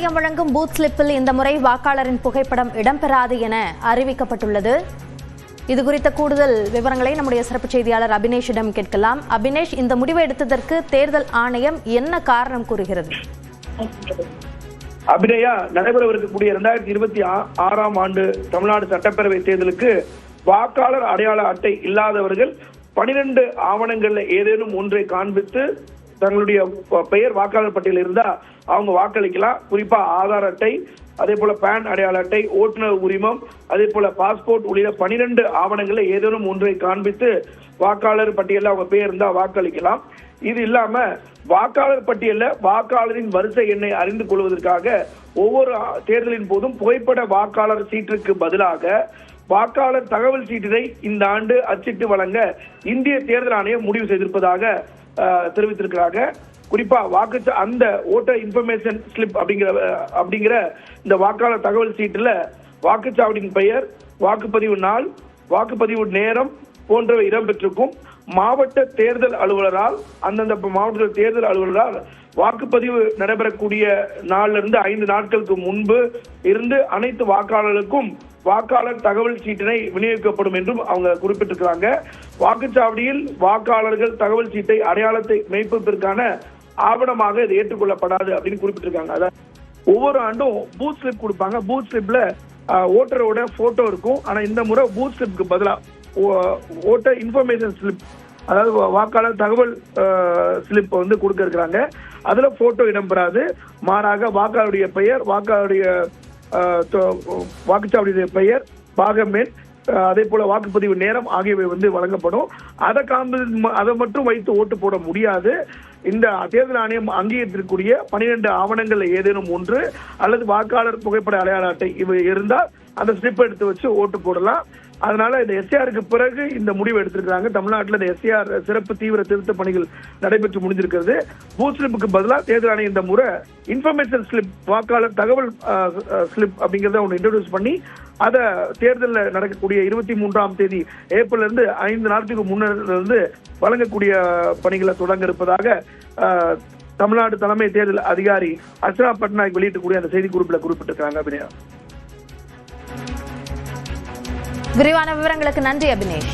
ஆணையம் வழங்கும் பூத் ஸ்லிப்பில் இந்த முறை வாக்காளரின் புகைப்படம் இடம்பெறாது என அறிவிக்கப்பட்டுள்ளது. இது குறித்த கூடுதல் விவரங்களை நம்முடைய சிறப்பு செய்தியாளர் அபினேஷிடம் கேட்கலாம். அபினேஷ், இந்த முடிவை எடுத்ததற்கு தேர்தல் ஆணையம் என்ன காரணம் கூறுகிறது? அபிநயா, நடைபெறவிருக்கக்கூடிய 2026ஆம் ஆண்டு தமிழ்நாடு சட்டப்பேரவை தேர்தலுக்கு வாக்காளர் அடையாள அட்டை இல்லாதவர்கள் 12 ஆவணங்கள்ல ஏதேனும் ஒன்றை காண்பித்து தங்களுடைய பெயர் வாக்காளர் பட்டியலில் இருந்தா அவங்க வாக்களிக்கலாம். குறிப்பா ஆதார் அட்டை, அதே போல பேன் அடையாள அட்டை, ஓட்டுநர் உரிமம், அதே போல பாஸ்போர்ட் உள்ளிட்ட 12 ஆவணங்கள்ல ஏதேனும் ஒன்றை காண்பித்து வாக்காளர் பட்டியலில் அவங்க பெயர் இருந்தா வாக்களிக்கலாம். இது இல்லாம வாக்காளர் பட்டியல்ல வாக்காளரின் வரிசை எண்ணை அறிந்து கொள்வதற்காக ஒவ்வொரு தேர்தலின் போதும் புகைப்பட வாக்காளர் சீட்டிற்கு பதிலாக வாக்காளர் தகவல் சீட்டினை இந்த ஆண்டு அச்சிட்டு வழங்க இந்திய தேர்தல் ஆணையம் முடிவு செய்திருப்பதாக தெரிவித்திருக்கிறாங்க. குறிப்பா அந்த ஓட்டர் இன்ஃபர்மேஷன் ஸ்லிப் அப்படிங்கிற இந்த வாக்காளர் தகவல் சீட்டுல வாக்குச்சாவடியின் பெயர், வாக்குப்பதிவு நாள், வாக்குப்பதிவு நேரம் போன்றவை இடம்பெற்றிருக்கும். மாவட்ட தேர்தல் அலுவலரால் அந்தந்த மாவட்ட தேர்தல் அலுவலரால் வாக்குப்பதிவு நடைபெறக்கூடிய நாள்ல இருந்து 5 நாட்களுக்கு முன்பு இருந்து அனைத்து வாக்காளர்களுக்கும் வாக்காளர் தகவல் சீட்டினை விநியோகிக்கப்படும் என்றும் அவங்க குறிப்பிட்டிருக்கிறாங்க. வாக்குச்சாவடியில் வாக்காளர்கள் தகவல் சீட்டை அடையாளத்தை மெய்ப்பதற்கான ஆவணமாக இது ஏற்றுக்கொள்ளப்படாது அப்படின்னு குறிப்பிட்டிருக்காங்க. அதாவது ஒவ்வொரு ஆண்டும் பூத் ஸ்லிப் கொடுப்பாங்க. பூத் ஸ்லிப்ல ஓட்டரோட போட்டோ இருக்கும். ஆனா இந்த முறை பூத் ஸ்லிப்க்கு பதிலா ஓட்டர் இன்ஃபர்மேஷன் ஸ்லிப், அதாவது வாக்காளர் தகவல் ஸ்லிப் வந்து கொடுக்க இருக்கிறாங்க. அதுல போட்டோ இடம்பெறாது. மாறாக வாக்காளருடைய பெயர், வாக்குச்சாவடியுடைய பெயர், பாகமேன், அதே போல வாக்குப்பதிவு நேரம் ஆகியவை வந்து வழங்கப்படும். அதை மட்டும் வைத்து ஓட்டு போட முடியாது. இந்த தேர்தல் ஆணையம் அங்கீகரித்திருக்கக்கூடிய 12 ஆவணங்கள்ல ஏதேனும் ஒன்று அல்லது வாக்காளர் புகைப்பட அடையாள அட்டை இவை இருந்தால் அந்த ஸ்லிப் எடுத்து வச்சு ஓட்டு போடலாம். அதனால இந்த எஸ்ஏஆருக்கு பிறகு இந்த முடிவு எடுத்திருக்காங்க. தமிழ்நாட்டில் இந்த எஸ்ஏஆர் சிறப்பு தீவிர திருத்த பணிகள் நடைபெற்று முடிஞ்சிருக்கிறது. பூத் ஸ்லிப்புக்கு பதிலாக தேர்தல் ஆணையம் இந்த முறை இன்ஃபர்மேஷன் ஸ்லிப், வாக்காளர் தகவல் ஸ்லிப் அப்படிங்கிறத ஒன்று இன்ட்ரோடியூஸ் பண்ணி அதை தேர்தலில் நடக்கக்கூடிய 23ஆம் தேதி ஏப்ரல் இருந்து 5 நாட்களுக்கு முன்னிருந்து வழங்கக்கூடிய பணிகளை தொடங்க இருப்பதாக தமிழ்நாடு தலைமை தேர்தல் அதிகாரி அர்ச்சனா பட்நாயக் வெளியிட்டக்கூடிய அந்த செய்தி குறிப்பில் குறிப்பிட்டிருக்காங்க. அபிநயா, விரிவான விவரங்களுக்கு நன்றி அபினேஷ்.